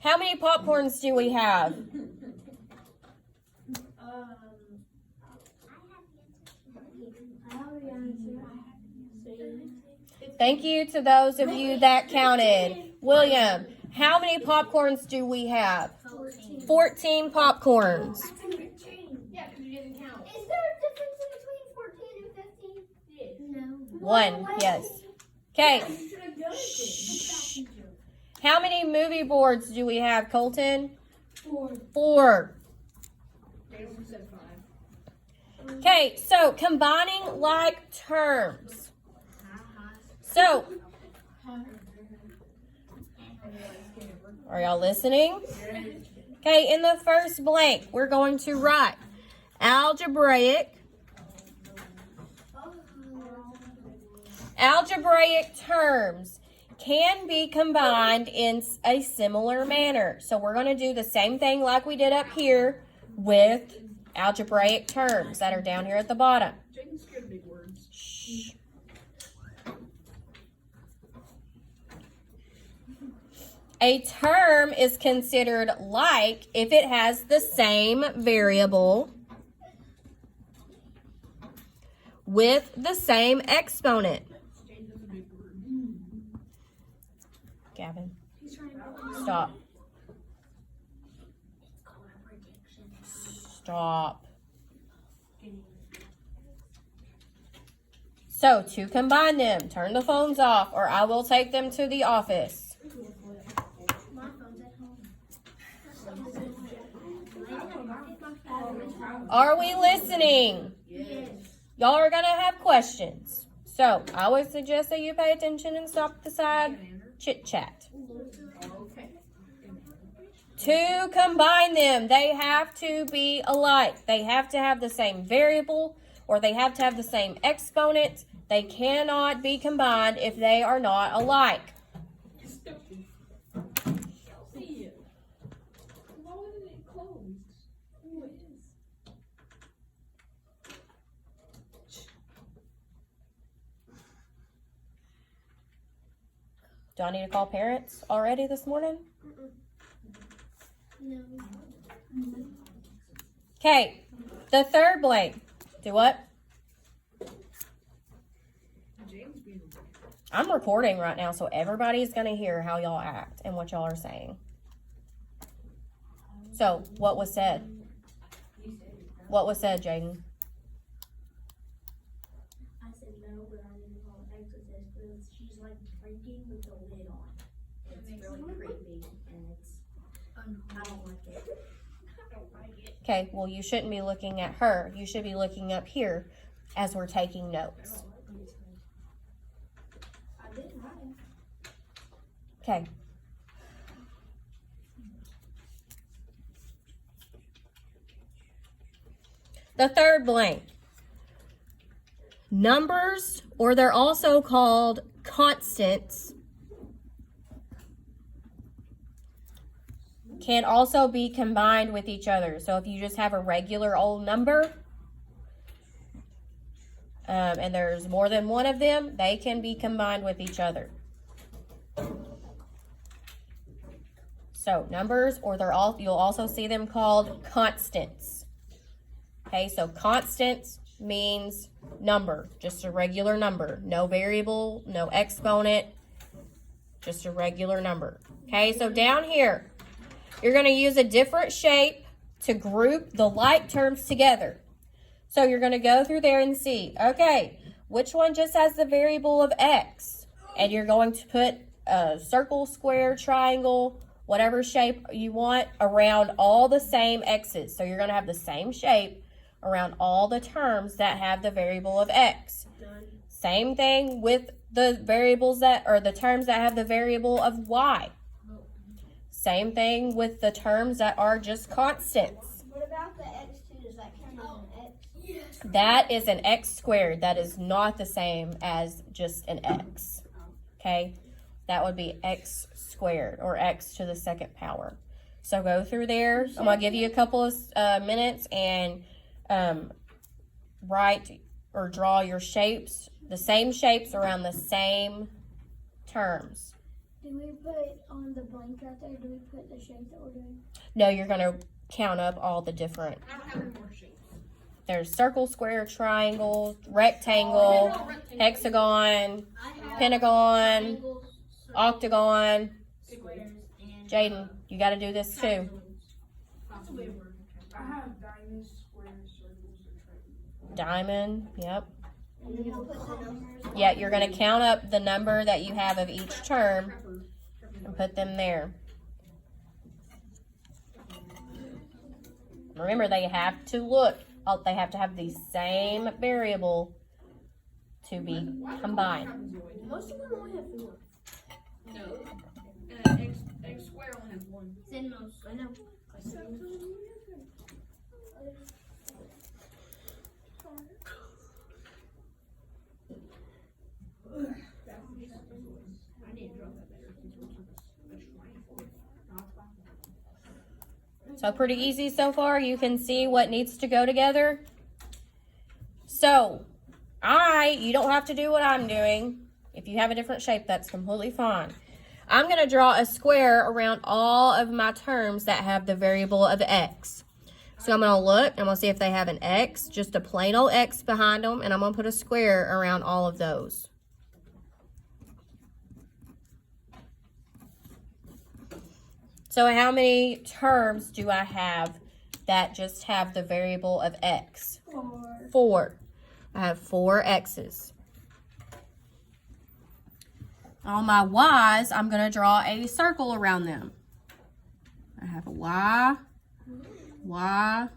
How many popcorns do we have? Thank you to those of you that counted. William, how many popcorns do we have? 14 popcorns. Yeah, because you didn't count. Is there a difference between 14 and 15? No. One, yes. Okay. How many movie boards do we have, Colton? 4. Okay, so combining like terms. So, are y'all listening? Okay, in the first blank, we're going to write algebraic terms can be combined in a similar manner. So we're going to do the same thing like we did up here with algebraic terms that are down here at the bottom. Jaden's scared of big words. Shh. A term is considered like if it has the same variable with the same exponent. Jaden's a big word. Gavin, stop. Stop. So, to combine them, turn the phones off or I will take them to the office. My phone's at home. Are we listening? Yes. Y'all are going to have questions. So, I would suggest that you pay attention and stop the side chit-chat. Okay. To combine them, they have to be alike. They have to have the same variable or they have to have the same exponent. They cannot be combined if they are not alike. Kelsey. Why wasn't it closed? Oh, it is. Do I need to call parents already this morning? No. Okay, the third blank. Do what? Jaden's being I'm recording right now, so everybody's going to hear how y'all act and what y'all are saying. So, what was said? What was said, Jaden? I said no, but I didn't call exorcist because she's like drinking with the lid on. It's really creepy and it's I don't like it. I don't like it. Okay, well, you shouldn't be looking at her. You should be looking up here as we're taking notes. I didn't write it. Okay. The third blank. Numbers, or they're also called constants, can also be combined with each other. So if you just have a regular old number, and there's more than one of them, they can be combined with each other. So numbers, or you'll also see them called constants. Okay, so constants means number, just a regular number, no variable, no exponent, just a regular number. Okay, so down here, you're going to use a different shape to group the like terms together. So you're going to go through there and see, okay, which one just has the variable of x? And you're going to put a circle, square, triangle, whatever shape you want around all the same x's. So you're going to have the same shape around all the terms that have the variable of x. Same thing with the variables the terms that have the variable of y. Same thing with the terms that are just constants. What about the x2? Does that count as an x? Yes. That is an x squared. That is not the same as just an x. Okay? That would be x squared or x to the second power. So go through there. I'm going to give you a couple of minutes and write or draw your shapes, the same shapes around the same terms. Do we put on the blank right there? Do we put the shape that we're doing? No, you're going to count up all the different. I don't have any more shapes. There's circle, square, triangle, rectangle, hexagon, pentagon, Triangles, circles, octagon. squares, and Jaden, you got to do this too. triangles. That's a weird word. I have diamonds, squares, circles, and triangles. Diamond, yep. And then we'll put the numbers. Yeah, you're going to count up the number that you have of each term and put them there. Remember, they have to look. They have to have the same variable to be combined. Most of them only have 4. No. X square only has 1. Said most. I know. I need to draw that better since we took a triangle. So pretty easy so far. You can see what needs to go together. So, you don't have to do what I'm doing. If you have a different shape, that's completely fine. I'm going to draw a square around all of my terms that have the variable of x. So I'm going to look, I'm going to see if they have an x, just a plain old x behind them, and I'm going to put a square around all of those. So how many terms do I have that just have the variable of x? 4. I have 4 x's. On my y's, I'm going to draw a circle around them. I have a y, y,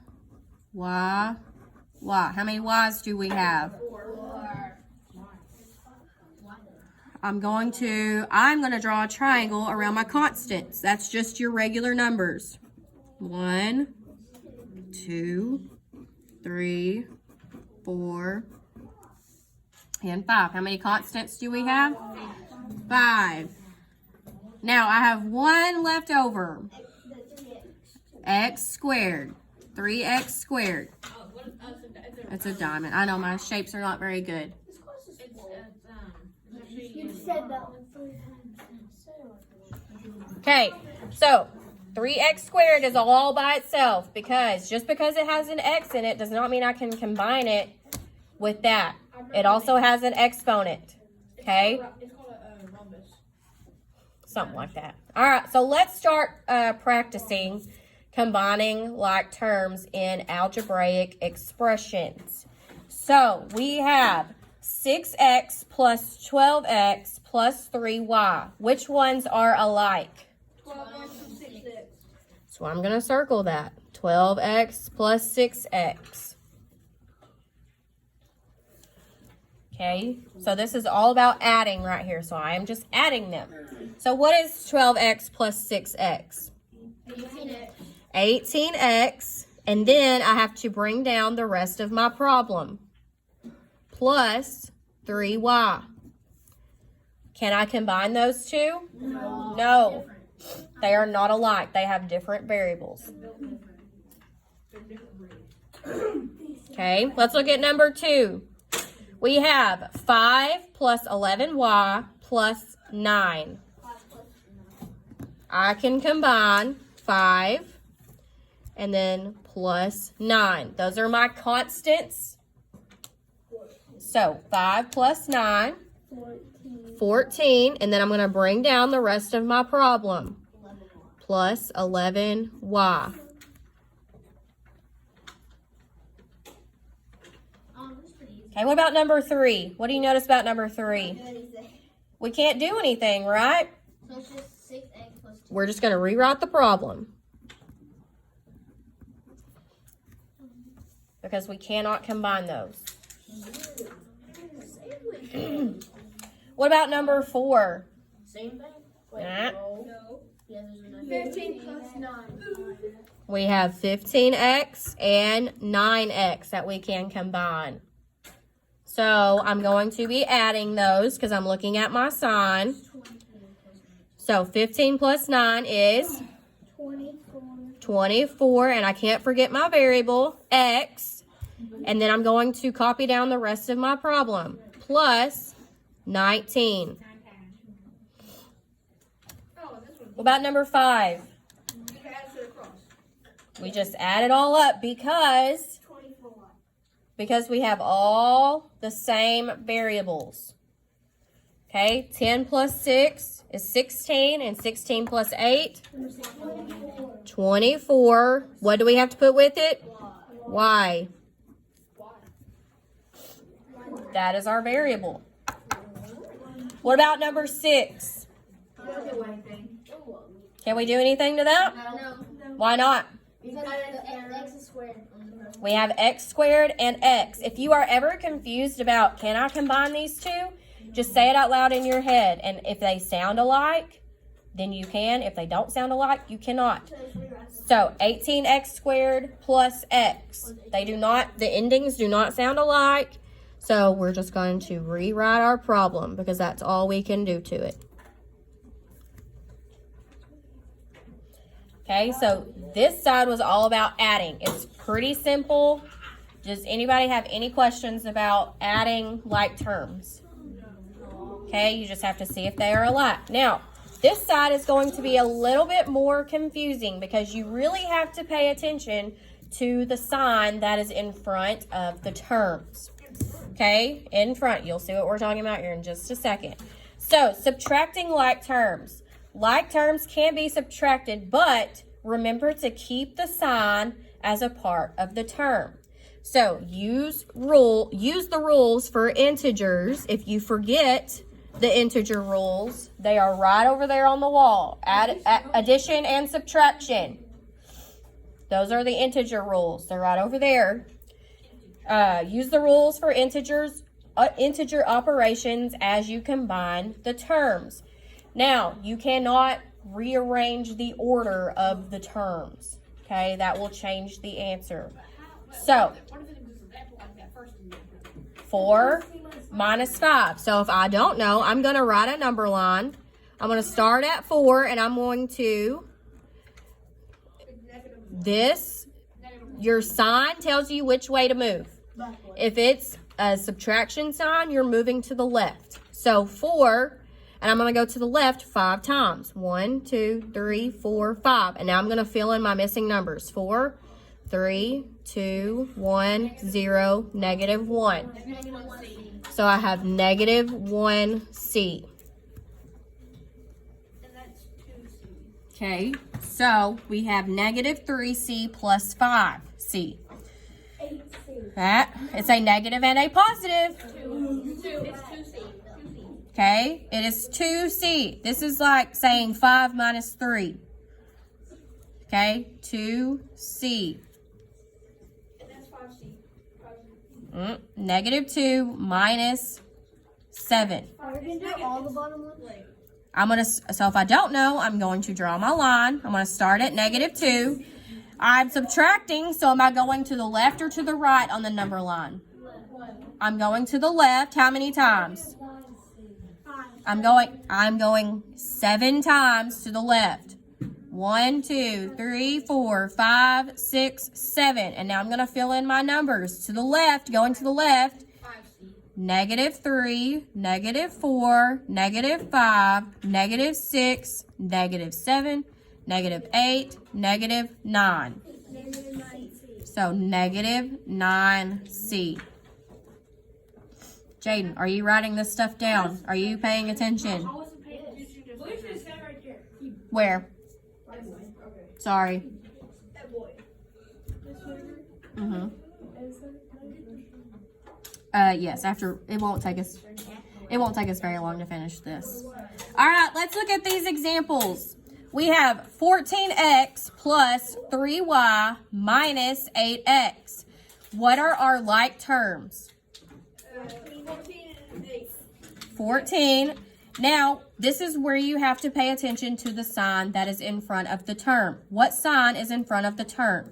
y, y. How many y's do we have? 4. I'm going to draw a triangle around my constants. That's just your regular numbers. 1, 2, 3, 4, and 5. How many constants do we have? 5. Now I have 1 left over. X squared. 3x squared. It's a diamond. I know my shapes are not very good. You said that one 3 times. Okay, so 3x squared is all by itself because just because it has an x in it does not mean I can combine it with that. It also has an exponent, okay? It's called a rhombus. Something like that. All right, so let's start practicing combining like terms in algebraic expressions. So we have 6x plus 12x plus 3y. Which ones are alike? 12x and 6x. So I'm going to circle that. 12x plus 6x. Okay, so this is all about adding right here. So I am just adding them. So what is 12x plus 6x? 18x. 18x. And then I have to bring down the rest of my problem. Plus 3y. Can I combine those two? No. They are not alike. They have different variables. Okay, let's look at number 2. We have 5 plus 11y plus 9. I can combine 5 and then plus 9. Those are my constants. So 5 plus 9, 14. And then I'm going to bring down the rest of my problem. Plus 11y. Okay, what about number 3? What do you notice about number 3? We can't do anything, right? So it's just 6x plus 2. We're just going to rewrite the problem. Because we cannot combine those. What about number 4? Same thing? Nah. No. Yeah, there's another. 15 plus 9. We have 15x and 9x that we can combine. So I'm going to be adding those because I'm looking at my sign. So 15 plus 9 is 24, and I can't forget my variable, x. And then I'm going to copy down the rest of my problem. Plus 19. What about number 5? You can add it across. We just add it all up because 24. we have all the same variables. Okay, 10 plus 6 is 16, and 16 plus 8, 24. What do we have to put with it? Y. That is our variable. What about number 6? Can we do anything to that? No. Why not? Because the x is squared. We have x squared and x. If you are ever confused about, can I combine these two? Just say it out loud in your head. And if they sound alike, then you can. If they don't sound alike, you cannot. So 18x squared plus x. They do not, the endings do not sound alike. So we're just going to rewrite our problem because that's all we can do to it. Okay, so this side was all about adding. It's pretty simple. Does anybody have any questions about adding like terms? Okay, you just have to see if they are alike. Now, this side is going to be a little bit more confusing because you really have to pay attention to the sign that is in front of the terms. Okay, in front. You'll see what we're talking about here in just a second. So, subtracting like terms. Like terms can be subtracted, but remember to keep the sign as a part of the term. So, use the rules for integers. If you forget the integer rules, they are right over there on the wall. Addition and subtraction. Those are the integer rules. They're right over there. Use the rules for integer operations as you combine the terms. Now, you cannot rearrange the order of the terms. Okay, that will change the answer. So, What if it was an example like that first example? 4 minus 5. So if I don't know, I'm going to write a number line. I'm going to start at 4, and I'm going to, your sign tells you which way to move. If it's a subtraction sign, you're moving to the left. So 4, and I'm going to go to the left 5 times. 1, 2, 3, 4, 5. And now I'm going to fill in my missing numbers. 4, 3, 2, 1, 0, negative 1. So I have negative 1c. And that's 2c. Okay, so we have negative 3c plus 5c. 8c. That, it's a negative and a positive. It's 2c. Okay, it is 2c. This is like saying 5 minus 3. Okay, 2c. And that's 5c. Negative 2 minus 7. Are we gonna do all the bottom ones? So if I don't know, I'm going to draw my line. I'm going to start at negative 2. I'm subtracting, so am I going to the left or to the right on the number line? I'm going to the left. How many times? I'm going 7 times to the left. 1, 2, 3, 4, 5, 6, 7. And now I'm going to fill in my numbers. To the left, going to the left. 5c. Negative 3, negative 4, negative 5, negative 6, negative 7, negative 8, negative 9. Negative 9c. So negative 9c. Jaden, are you writing this stuff down? Are you paying attention? I wasn't paying attention to Where's this guy right there? Where? Right boy. Okay. Sorry. That boy. Mm-hmm. Yes, after it won't take us very long to finish this. All right, let's look at these examples. We have 14x plus 3y minus 8x. What are our like terms? 14 and 8. 14. Now, this is where you have to pay attention to the sign that is in front of the term. What sign is in front of the term?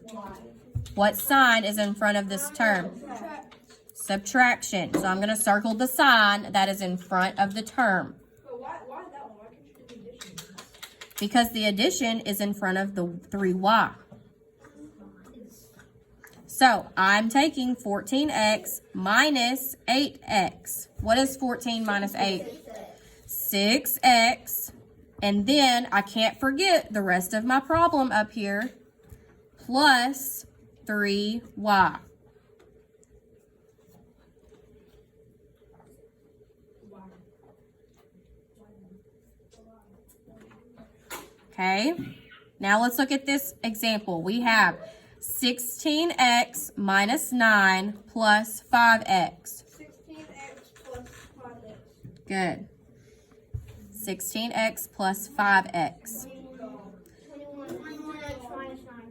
What sign is in front of this term? Subtraction. So I'm going to circle the sign that is in front of the term. But why that one? Why can't you do the addition? Because the addition is in front of the 3y. So I'm taking 14x minus 8x. What is 14 minus 8? 6x And then I can't forget the rest of my problem up here. Plus 3y. Okay, now let's look at this example. We have 16x minus 9 plus 5x. 16x plus 5x. Good. 16x plus 5x.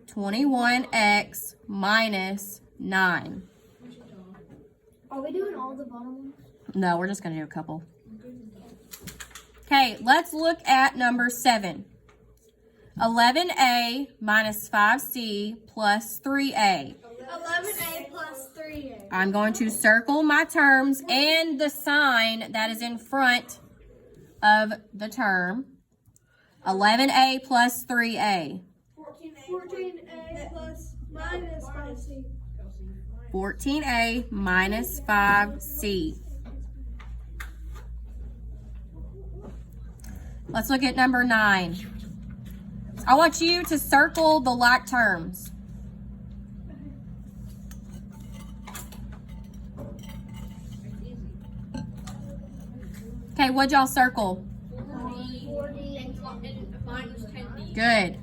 21x minus 9. Are we doing all the bottom ones? No, we're just going to do a couple. Okay, let's look at number 7. 11a minus 5c plus 3a. 11a plus 3a. I'm going to circle my terms and the sign that is in front of the term. 11a plus 3a. 14a plus minus 5c. 14a minus 5c. Let's look at number 9. I want you to circle the like terms. Okay, what'd y'all circle? 40 and minus 10d. Good.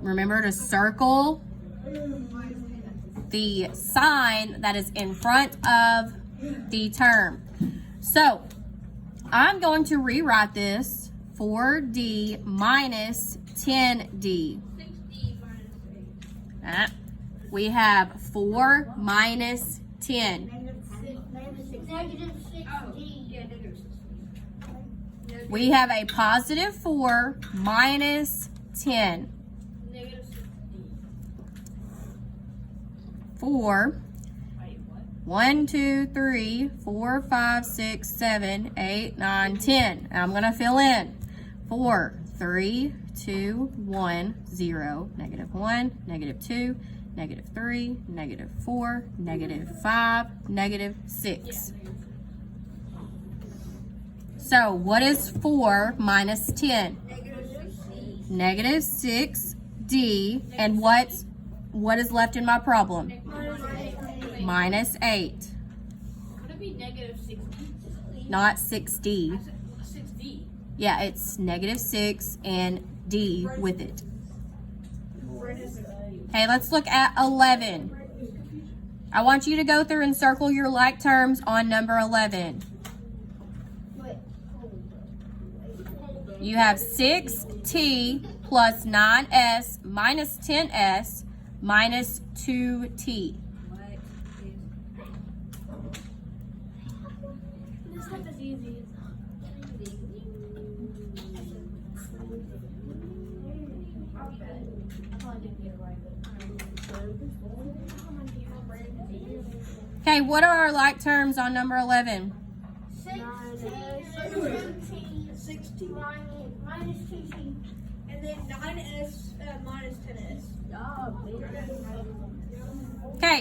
Remember to circle the sign that is in front of the term. So, I'm going to rewrite this 4d minus 10d. 6d minus 8. We have 4 minus 10. Negative 6d. Yeah, negative 6d. We have a positive 4 minus 10. Negative 6d. 4. Wait, what? 1, 2, 3, 4, 5, 6, 7, 8, 9, 10. I'm going to fill in. 4, 3, 2, 1, 0, negative 1, negative 2, negative 3, negative 4, negative 5, negative 6. So what is 4 minus 10? Negative 6d. And what is left in my problem? Minus 8. Could it be negative 6d? Not 6d. 6d. Yeah, it's negative 6 and d with it. Okay, let's look at 11. I want you to go through and circle your like terms on number 11. You have 6t plus 9s minus 10s minus 2t. This stuff is easy. Okay, what are our like terms on number 11? 6t minus 2t. And then 9s minus 10s. Okay,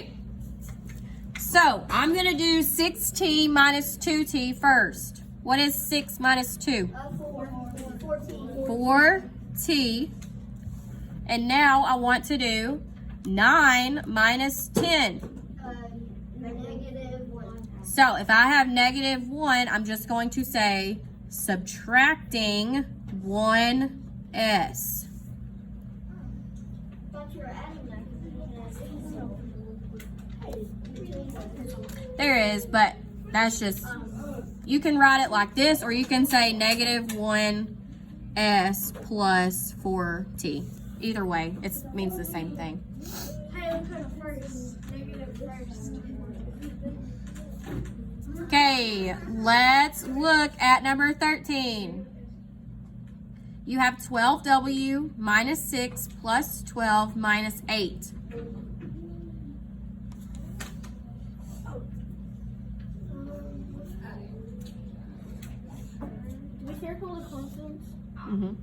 so I'm going to do 6t minus 2t first. What is 6 minus 2? 4t. And now I want to do 9 minus 10. So if I have negative 1, I'm just going to say subtracting 1s. There is, but that's just, you can write it like this, or you can say negative 1s plus 4t. Either way, it means the same thing. Okay, let's look at number 13. You have 12w minus 6 plus 12 minus 8. Do we circle the constants? Mm-hmm.